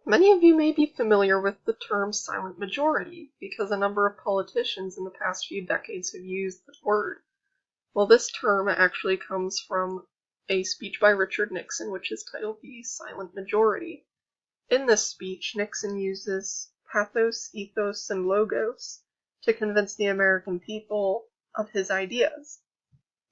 Many of you may be familiar with the term silent majority because a number of politicians in the past few decades have used the word. Well, this term actually comes from a speech by Richard Nixon, which is titled The Silent Majority. In this speech, Nixon uses pathos, ethos, and logos to convince the American people of his ideas.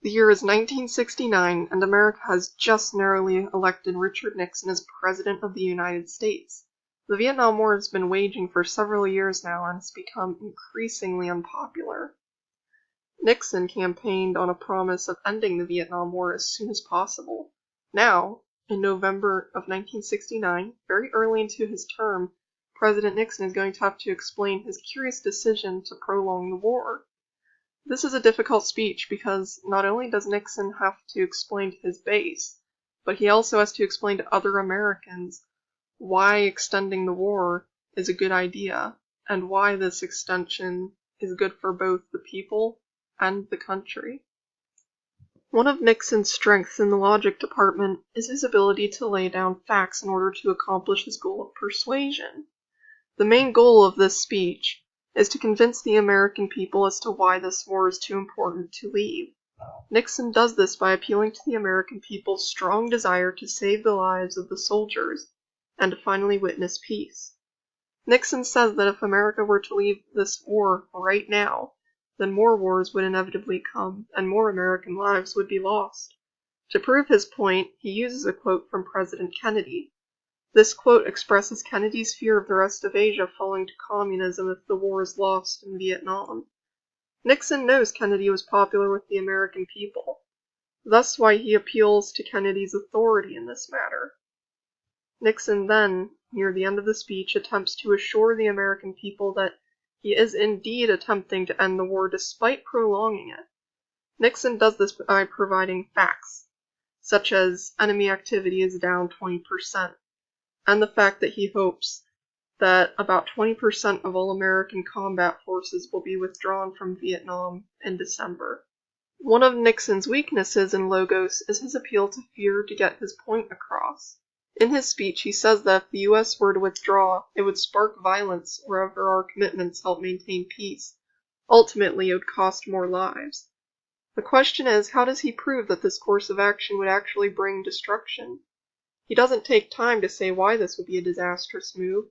The year is 1969, and America has just narrowly elected Richard Nixon as President of the United States. The Vietnam War has been waging for several years now and has become increasingly unpopular. Nixon campaigned on a promise of ending the Vietnam War as soon as possible. Now, in November of 1969, very early into his term, President Nixon is going to have to explain his curious decision to prolong the war. This is a difficult speech because not only does Nixon have to explain to his base, but he also has to explain to other Americans why extending the war is a good idea and why this extension is good for both the people and the country. One of Nixon's strengths in the logic department is his ability to lay down facts in order to accomplish his goal of persuasion. The main goal of this speech is to convince the American people as to why this war is too important to leave. Nixon does this by appealing to the American people's strong desire to save the lives of the soldiers and to finally witness peace. Nixon says that if America were to leave this war right now, then more wars would inevitably come and more American lives would be lost. To prove his point, he uses a quote from President Kennedy. This quote expresses Kennedy's fear of the rest of Asia falling to communism if the war is lost in Vietnam. Nixon knows Kennedy was popular with the American people. Thus why he appeals to Kennedy's authority in this matter. Nixon then, near the end of the speech, attempts to assure the American people that he is indeed attempting to end the war despite prolonging it. Nixon does this by providing facts, such as enemy activity is down 20%. And the fact that he hopes that about 20% of all American combat forces will be withdrawn from Vietnam in December. One of Nixon's weaknesses in logos is his appeal to fear to get his point across. In his speech, he says that if the U.S. were to withdraw, it would spark violence wherever our commitments help maintain peace. Ultimately, it would cost more lives. The question is, how does he prove that this course of action would actually bring destruction? He doesn't take time to say why this would be a disastrous move.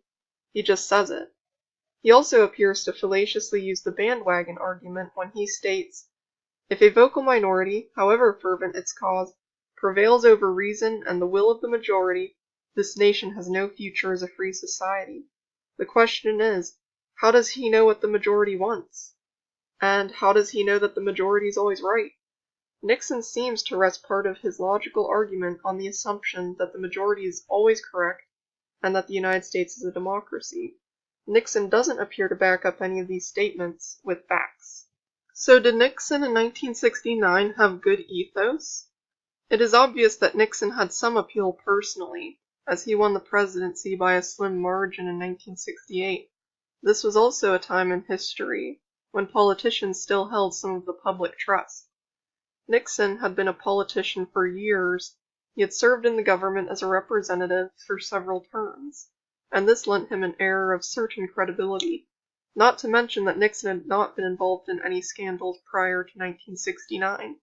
He just says it. He also appears to fallaciously use the bandwagon argument when he states, if a vocal minority, however fervent its cause, prevails over reason and the will of the majority, this nation has no future as a free society. The question is, how does he know what the majority wants? And how does he know that the majority is always right? Nixon seems to rest part of his logical argument on the assumption that the majority is always correct and that the United States is a democracy. Nixon doesn't appear to back up any of these statements with facts. So did Nixon in 1969 have good ethos? It is obvious that Nixon had some appeal personally, as he won the presidency by a slim margin in 1968. This was also a time in history when politicians still held some of the public trust. Nixon had been a politician for years. He had served in the government as a representative for several terms, and this lent him an air of certain credibility, not to mention that Nixon had not been involved in any scandals prior to 1969.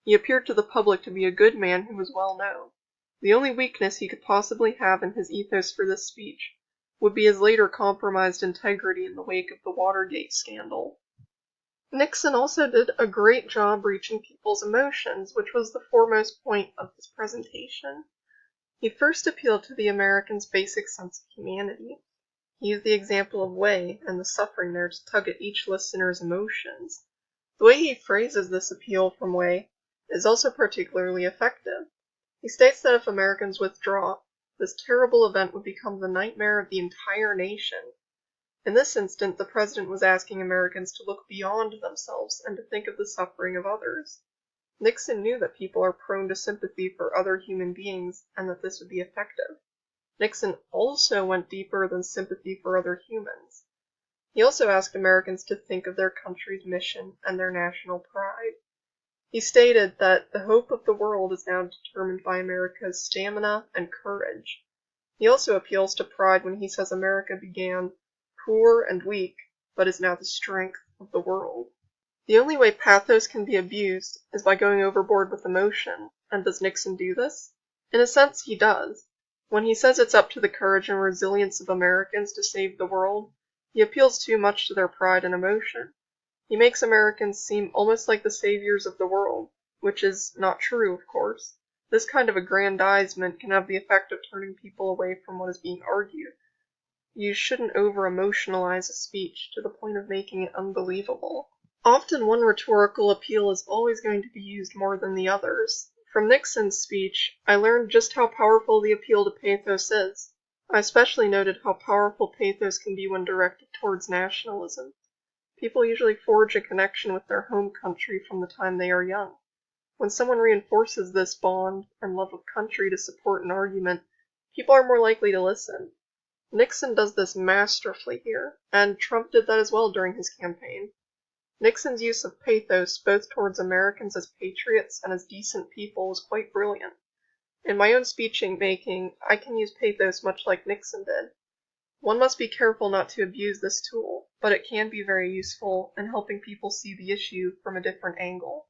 He appeared to the public to be a good man who was well known. The only weakness he could possibly have in his ethos for this speech would be his later compromised integrity in the wake of the Watergate scandal. Nixon also did a great job reaching people's emotions, which was the foremost point of his presentation. He first appealed to the Americans' basic sense of humanity. He used the example of Way and the suffering there to tug at each listener's emotions. The way he phrases this appeal from Way is also particularly effective. He states that if Americans withdraw, this terrible event would become the nightmare of the entire nation. In this instant, the president was asking Americans to look beyond themselves and to think of the suffering of others. Nixon knew that people are prone to sympathy for other human beings and that this would be effective. Nixon also went deeper than sympathy for other humans. He also asked Americans to think of their country's mission and their national pride. He stated that the hope of the world is now determined by America's stamina and courage. He also appeals to pride when he says America began poor and weak, but is now the strength of the world. The only way pathos can be abused is by going overboard with emotion, and does Nixon do this? In a sense, he does. When he says it's up to the courage and resilience of Americans to save the world, he appeals too much to their pride and emotion. He makes Americans seem almost like the saviors of the world, which is not true, of course. This kind of aggrandizement can have the effect of turning people away from what is being argued. You shouldn't over-emotionalize a speech to the point of making it unbelievable. Often one rhetorical appeal is always going to be used more than the others. From Nixon's speech, I learned just how powerful the appeal to pathos is. I especially noted how powerful pathos can be when directed towards nationalism. People usually forge a connection with their home country from the time they are young. When someone reinforces this bond and love of country to support an argument, people are more likely to listen. Nixon does this masterfully here, and Trump did that as well during his campaign. Nixon's use of pathos both towards Americans as patriots and as decent people was quite brilliant. In my own speech-making, I can use pathos much like Nixon did. One must be careful not to abuse this tool, but it can be very useful in helping people see the issue from a different angle.